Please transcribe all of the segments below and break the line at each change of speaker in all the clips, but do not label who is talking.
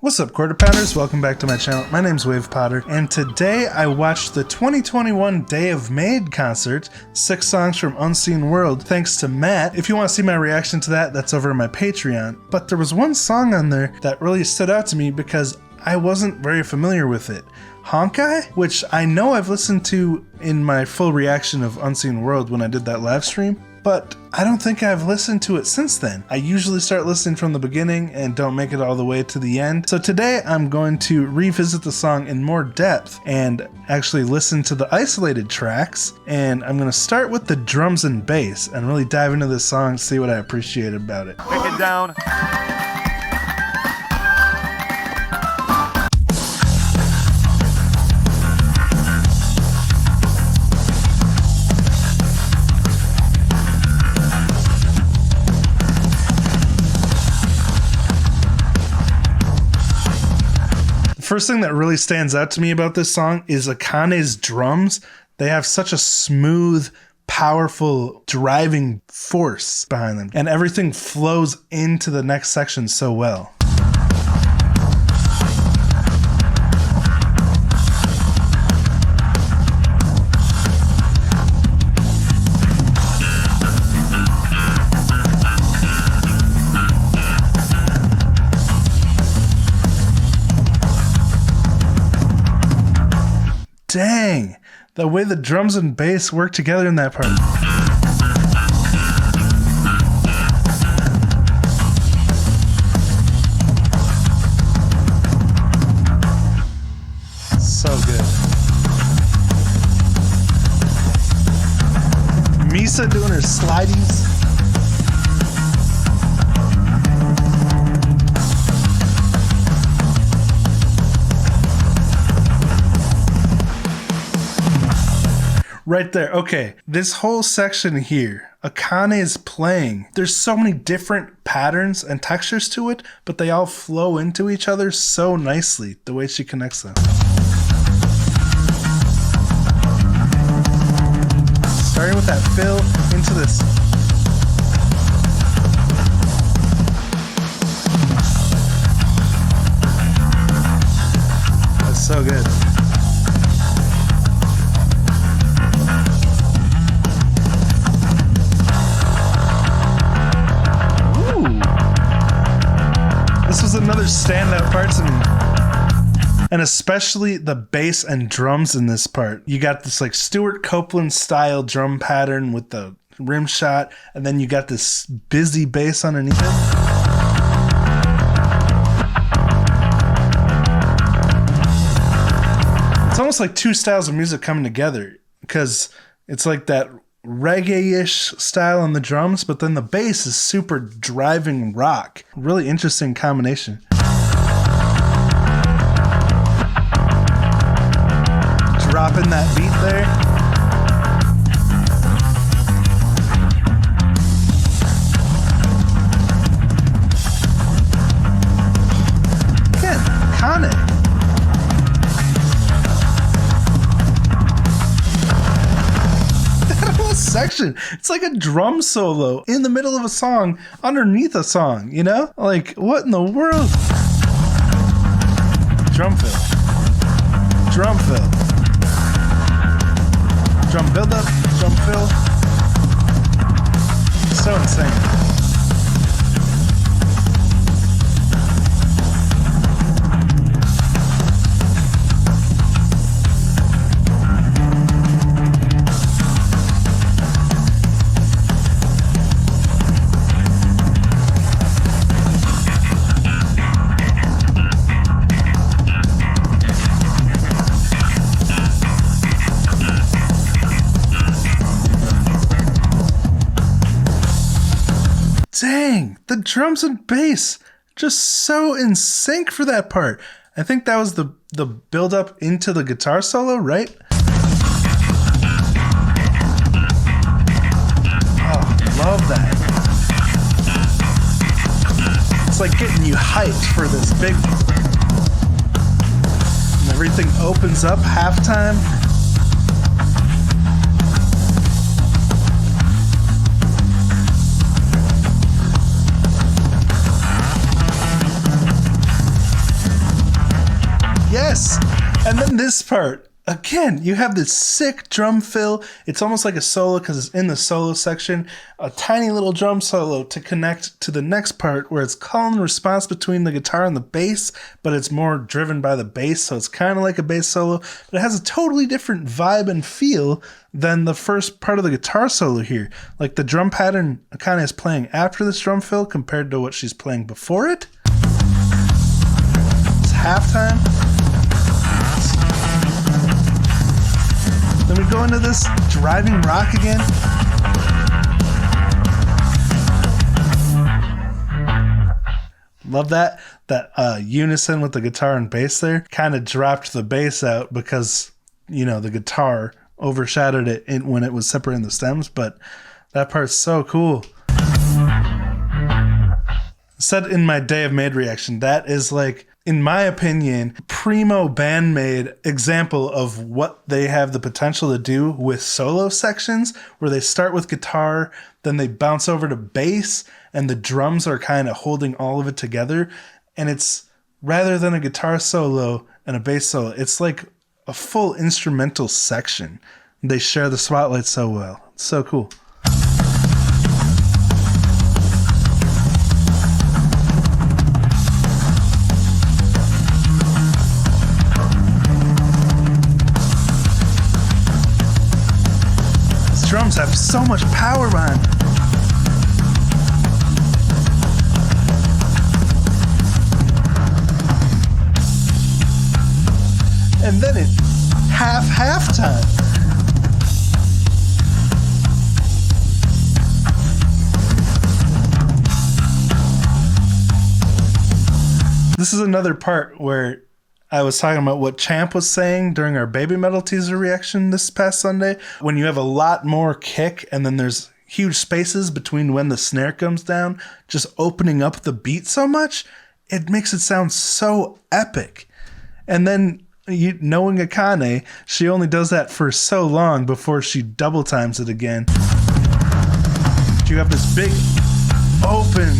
What's up, Quarter Pounders? Welcome back to my channel. My name's Wave Potter, and today I watched the 2021 BAND-MAID concert, 6 songs from Unseen World, thanks to Matt. If you want to see my reaction to that, that's over on my Patreon. But there was one song on there that really stood out to me because I wasn't very familiar with it. Honkai, which I know I've listened to in my full reaction of Unseen World when I did that live stream, but I don't think I've listened to it since then. I usually start listening from the beginning and don't make it all the way to the end. So today I'm going to revisit the song in more depth and actually listen to the isolated tracks. And I'm going to start with the drums and bass and really dive into this song, see what I appreciate about it.
Pick it down.
First thing that really stands out to me about this song is Akane's drums. They have such a smooth, powerful driving force behind them, and everything flows into the next section so well. Dang, the way the drums and bass work together in that part. So good. Misa doing her slideys. Right there. Okay, this whole section here, Akane is playing. There's so many different patterns and textures to it, but they all flow into each other so nicely, the way she connects them. Starting with that fill into this. That's so good. This was another standout part to me. And especially the bass and drums in this part. You got this like Stuart Copeland style drum pattern with the rim shot, and then you got this busy bass underneath it. It's almost like two styles of music coming together, because it's like that reggae-ish style on the drums, but then the bass is super driving rock. Really interesting combination. Dropping that beat there. Again, Akane. Section, it's like a drum solo in the middle of a song underneath a song, you know? Like, what in the world? Drum fill, drum fill, drum build up, drum fill. So insane. Dang, the drums and bass just so in sync for that part. I think that was the build up into the guitar solo, right? Oh, love that. It's like getting you hyped for this big, and everything opens up halftime. Yes! And then this part. Again, you have this sick drum fill. It's almost like a solo because it's in the solo section. A tiny little drum solo to connect to the next part where it's call and response between the guitar and the bass, but it's more driven by the bass, so it's kind of like a bass solo, but it has a totally different vibe and feel than the first part of the guitar solo here. Like the drum pattern kind of is playing after this drum fill compared to what she's playing before it. It's halftime. Then we go into this driving rock again. Love that unison with the guitar and bass there. Kind of dropped the bass out because, the guitar overshadowed it when it was separating the stems, but that part's so cool. Said in my Day of Maid reaction, that is like, in my opinion, primo BAND-MAID example of what they have the potential to do with solo sections, where they start with guitar, then they bounce over to bass, and the drums are kind of holding all of it together. And it's, rather than a guitar solo and a bass solo, it's like a full instrumental section. They share the spotlight so well. It's so cool. Drums have so much power behind them. And then it's halftime. This is another part where I was talking about what Champ was saying during our Baby Metal teaser reaction this past Sunday. When you have a lot more kick and then there's huge spaces between when the snare comes down, just opening up the beat so much, it makes it sound so epic. And then knowing Akane, she only does that for so long before she double times it again. You have this big open,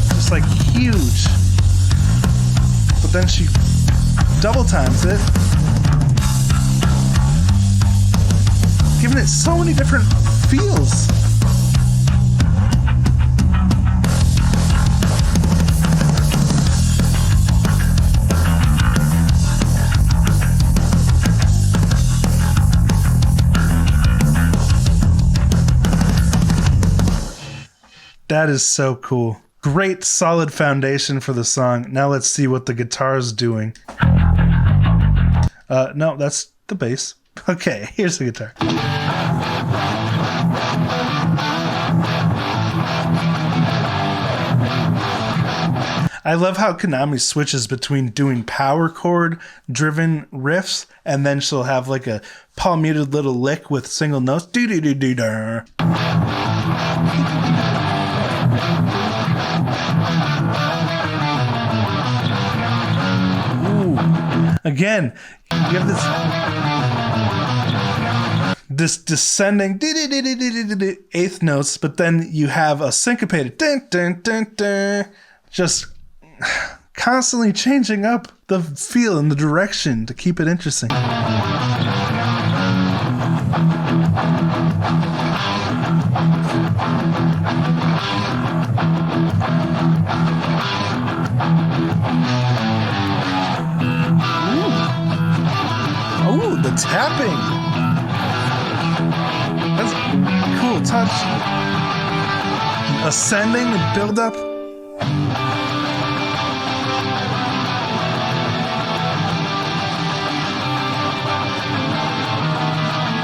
just like huge. But then she double times it, giving it so many different feels. That is so cool. Great solid foundation for the song. Now let's see what the guitar's doing. No, that's the bass. Okay, here's the guitar. I love how Konami switches between doing power chord driven riffs and then she'll have like a palm muted little lick with single notes. Do-do-do-do-do. Again, you have this descending eighth notes, but then you have a syncopated dun, dun, dun, dun, just constantly changing up the feel and the direction to keep it interesting. Oh, the tapping. That's a cool touch. Ascending and build up.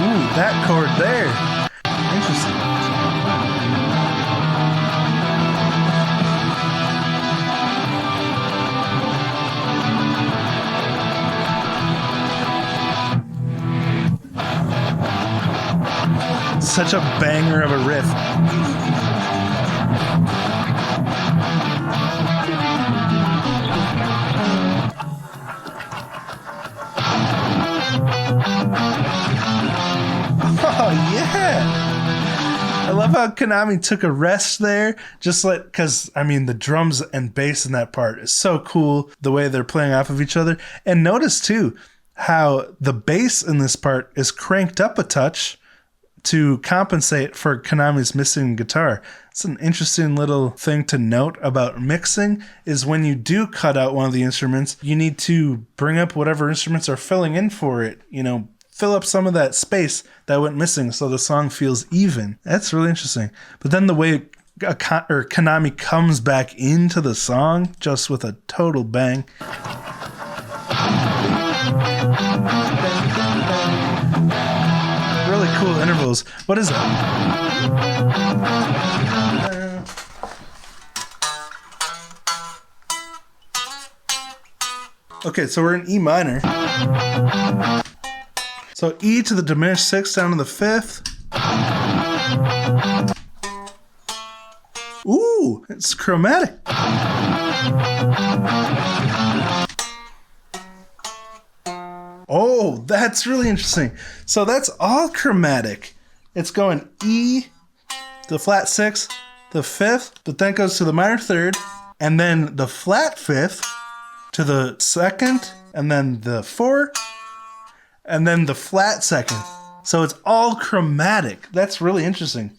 Ooh, that chord there. Interesting. Such a banger of a riff. Oh yeah! I love love how Konami took a rest there, just like, because I mean the drums and bass in that part is so cool, the way they're playing off of each other. And notice too how the bass in this part is cranked up a touch to compensate for Konami's missing guitar. It's an interesting little thing to note about mixing, is when you do cut out one of the instruments, you need to bring up whatever instruments are filling in for it, you know, fill up some of that space that went missing so the song feels even. That's really interesting. But then the way Konami comes back into the song just with a total bang. Really cool intervals. What is that? Okay, so we're in E minor. So E to the diminished sixth down to the fifth. Ooh, it's chromatic. Oh, that's really interesting. So that's all chromatic. It's going E, the flat sixth, the fifth, but then it goes to the minor third, and then the flat fifth to the second, and then the fourth, and then the flat second. So it's all chromatic. That's really interesting.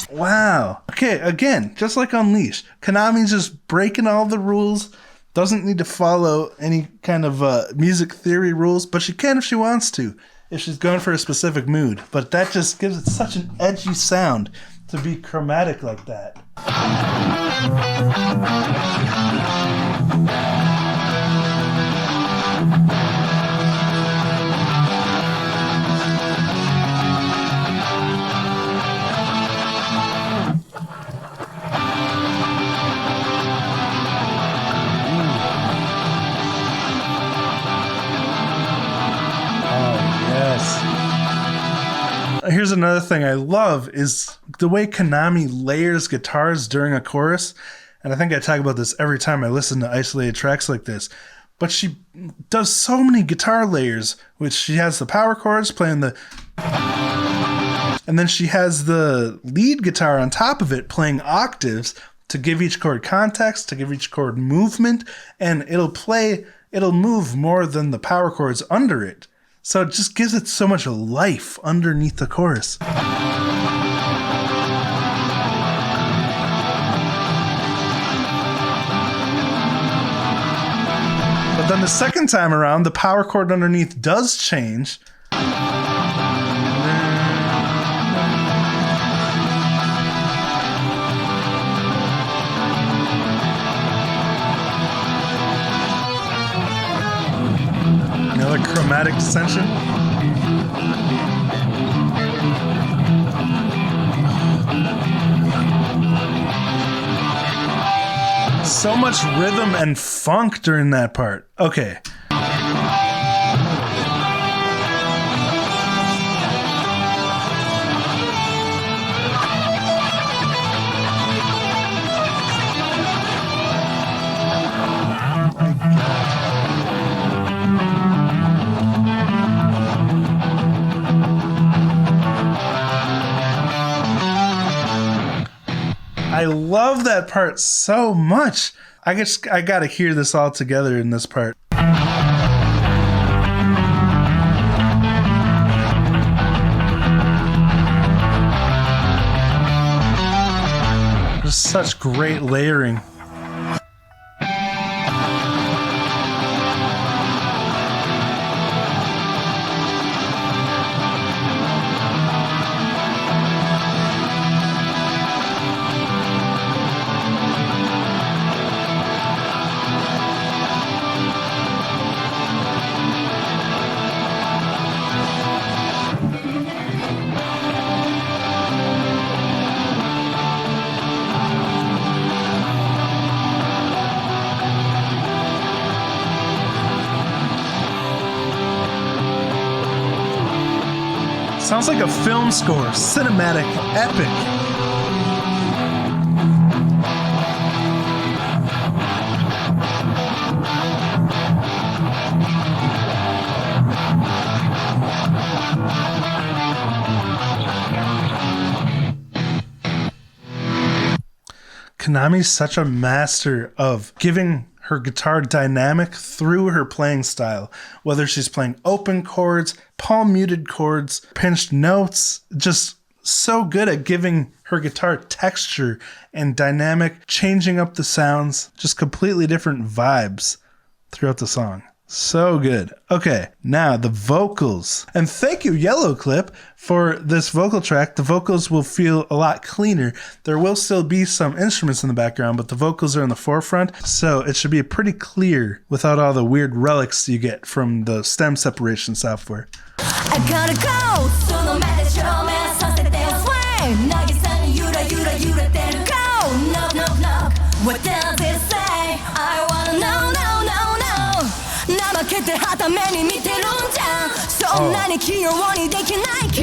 Wow. Okay, again, just like Unleashed, Konami's just breaking all the rules. Doesn't need to follow any kind of music theory rules, but she can if she wants to, if she's going for a specific mood. But that just gives it such an edgy sound to be chromatic like that. Here's another thing I love is the way Konami layers guitars during a chorus. And I think I talk about this every time I listen to isolated tracks like this. But she does so many guitar layers, which she has the power chords playing the... And then she has the lead guitar on top of it playing octaves to give each chord context, to give each chord movement. And it'll move more than the power chords under it. So it just gives it so much life underneath the chorus. But then the second time around, the power chord underneath does change. Another chromatic dissension. So much rhythm and funk during that part. Okay. I love that part so much. I gotta hear this all together in this part. There's such great layering. Sounds like a film score, cinematic, epic. Konami's such a master of giving her guitar dynamic through her playing style, whether she's playing open chords, palm muted chords, pinched notes, just so good at giving her guitar texture and dynamic, changing up the sounds, just completely different vibes throughout the song. So good. Okay, now the vocals. And thank you, Yellow Clip, for this vocal track. The vocals will feel a lot cleaner. There will still be some instruments in the background, but the vocals are in the forefront, so it should be pretty clear without all the weird relics you get from the stem separation software.
I gotta go. Knock, knock, knock. What does it say? I wanna know, no. 怠けてはために見てるんじゃんそんなに器用にできない期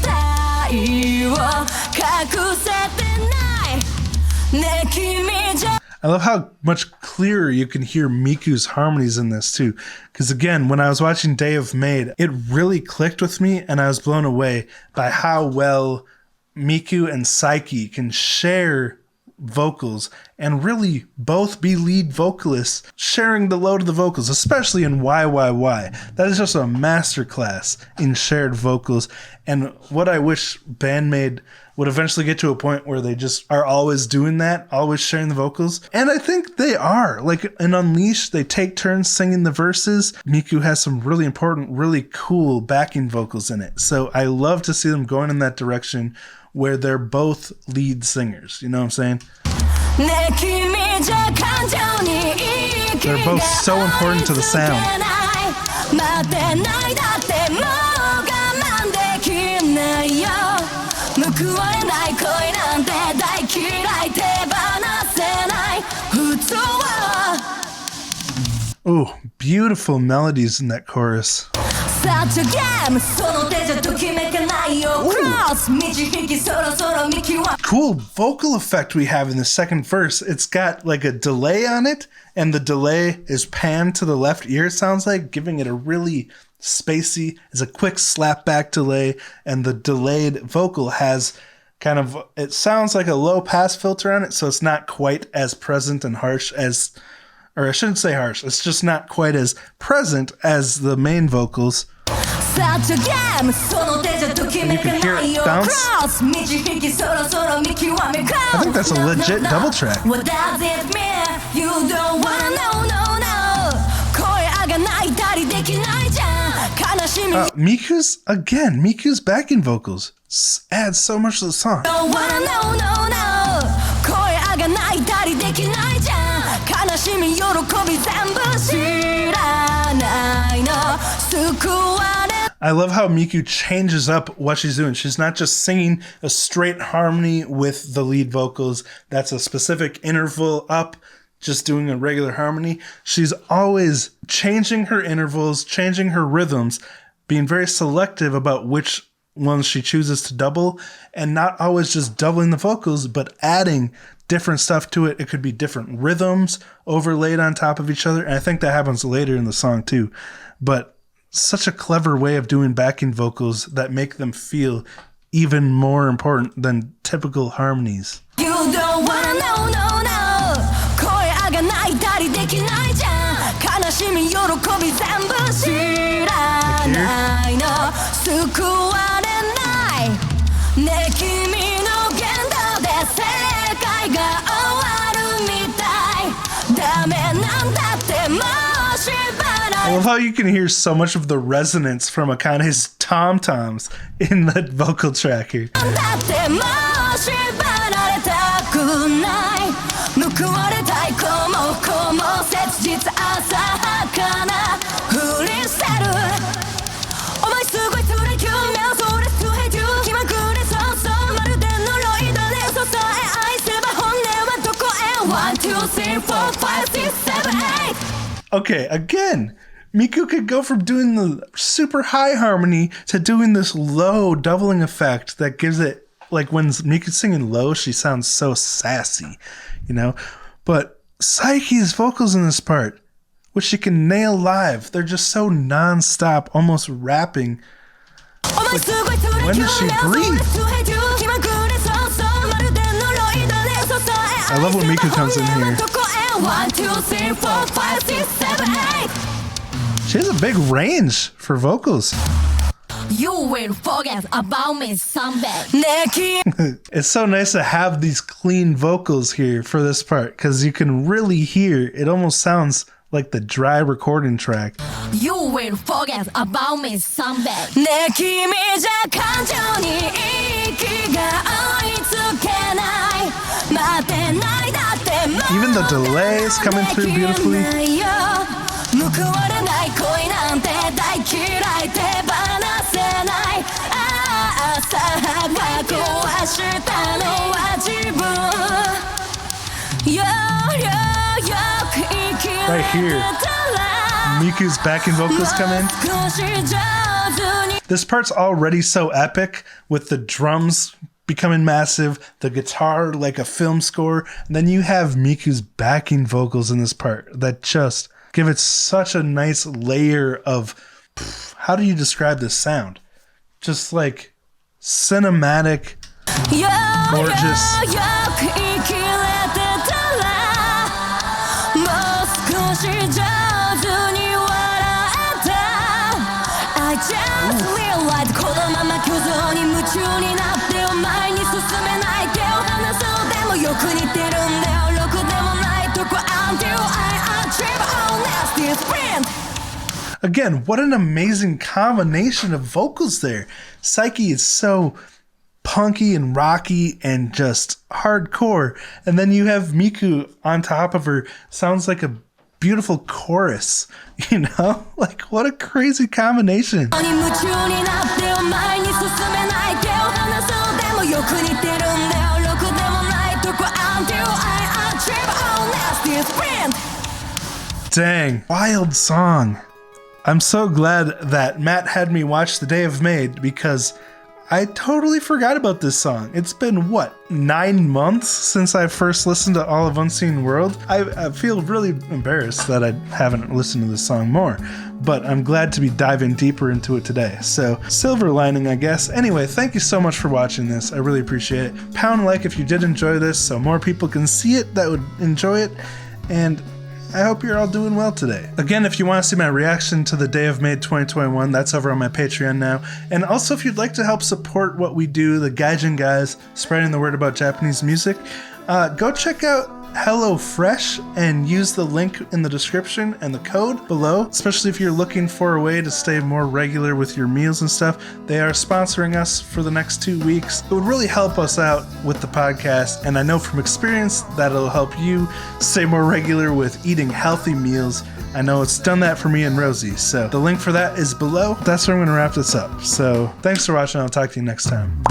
待を隠せてないねえ君じゃ
I love how much clearer you can hear Miku's harmonies in this too. Because again, when I was watching Day of Maid, it really clicked with me and I was blown away by how well Miku and Saiki can share vocals and really both be lead vocalists, sharing the load of the vocals, especially in YYY. That is just a masterclass in shared vocals, and what I wish BAND-MAID would eventually get to a point where they just are always doing that, always sharing the vocals. And I think they are. Like in Unleashed, they take turns singing the verses. Miku has some really important, really cool backing vocals in it. So I love to see them going in that direction where they're both lead singers. You know what I'm saying? They're both so important to the sound. Oh, beautiful melodies in that chorus. Cool vocal effect we have in the second verse. It's got like a delay on it, and the delay is panned to the left ear, it sounds like, giving it a really spacey, it's a quick slap back delay, and the delayed vocal has kind of, it sounds like a low pass filter on it, so it's not quite as present and harsh as, or I shouldn't say harsh, it's just not quite as present as the main vocals. And you can hear it bounce. I think that's a legit double track.
What does it mean? You don't wanna know, no.
Miku's backing vocals add so much to the song.
Don't wanna know, no.
I love how Miku changes up what she's doing. She's not just singing a straight harmony with the lead vocals. That's a specific interval up, just doing a regular harmony. She's always changing her intervals, changing her rhythms, being very selective about which ones she chooses to double, and not always just doubling the vocals, but adding different stuff to it. It could be different rhythms overlaid on top of each other. And I think that happens later in the song too. But such a clever way of doing backing vocals that make them feel even more important than typical harmonies.
You don't wanna know, no.
I love how you can hear so much of the resonance from Akane's tom-toms in the vocal track here. Okay, again, Miku could go from doing the super high harmony to doing this low doubling effect that gives it, like when Miku's singing low, she sounds so sassy, you know? But Saiki's vocals in this part, which she can nail live, they're just so non-stop, almost rapping. Like, when does she breathe? I love when Miku comes in here.
1, 2, 3, 4, 5, 6, 7, 8.
She has a big range for vocals.
You will forget about me someday.
It's so nice to have these clean vocals here for this part because you can really hear it. Almost sounds like the dry recording track.
You will forget about me someday.
Even the delay is coming through beautifully. Right here, Miku's backing vocals come in. This part's already so epic with the drums becoming massive, the guitar like a film score, and then you have Miku's backing vocals in this part that just give it such a nice layer of, how do you describe this sound? Just like cinematic, gorgeous. Again, what an amazing combination of vocals there. Psyche is so punky and rocky and just hardcore. And then you have Miku on top of her. Sounds like a beautiful chorus, you know? Like, what a crazy combination. Dang, wild song. I'm so glad that Matt had me watch The Day of Maid because I totally forgot about this song. It's been, 9 months since I first listened to all of Unseen World? I feel really embarrassed that I haven't listened to this song more, but I'm glad to be diving deeper into it today. So, silver lining, I guess. Anyway, thank you so much for watching this. I really appreciate it. Pound like if you did enjoy this so more people can see it that would enjoy it. And I hope you're all doing well today. Again, if you want to see my reaction to the Day of Maid 2021, that's over on my Patreon now. And also, if you'd like to help support what we do, the Gaijin guys, spreading the word about Japanese music, go check out HelloFresh and use the link in the description and the code below, especially if you're looking for a way to stay more regular with your meals and stuff. They are sponsoring us for the next 2 weeks. It would really help us out with the podcast, and I know from experience that it'll help you stay more regular with eating healthy meals. I know it's done that for me and Rosie, so the link for that is below. That's where I'm going to wrap this up. So thanks for watching. I'll talk to you next time.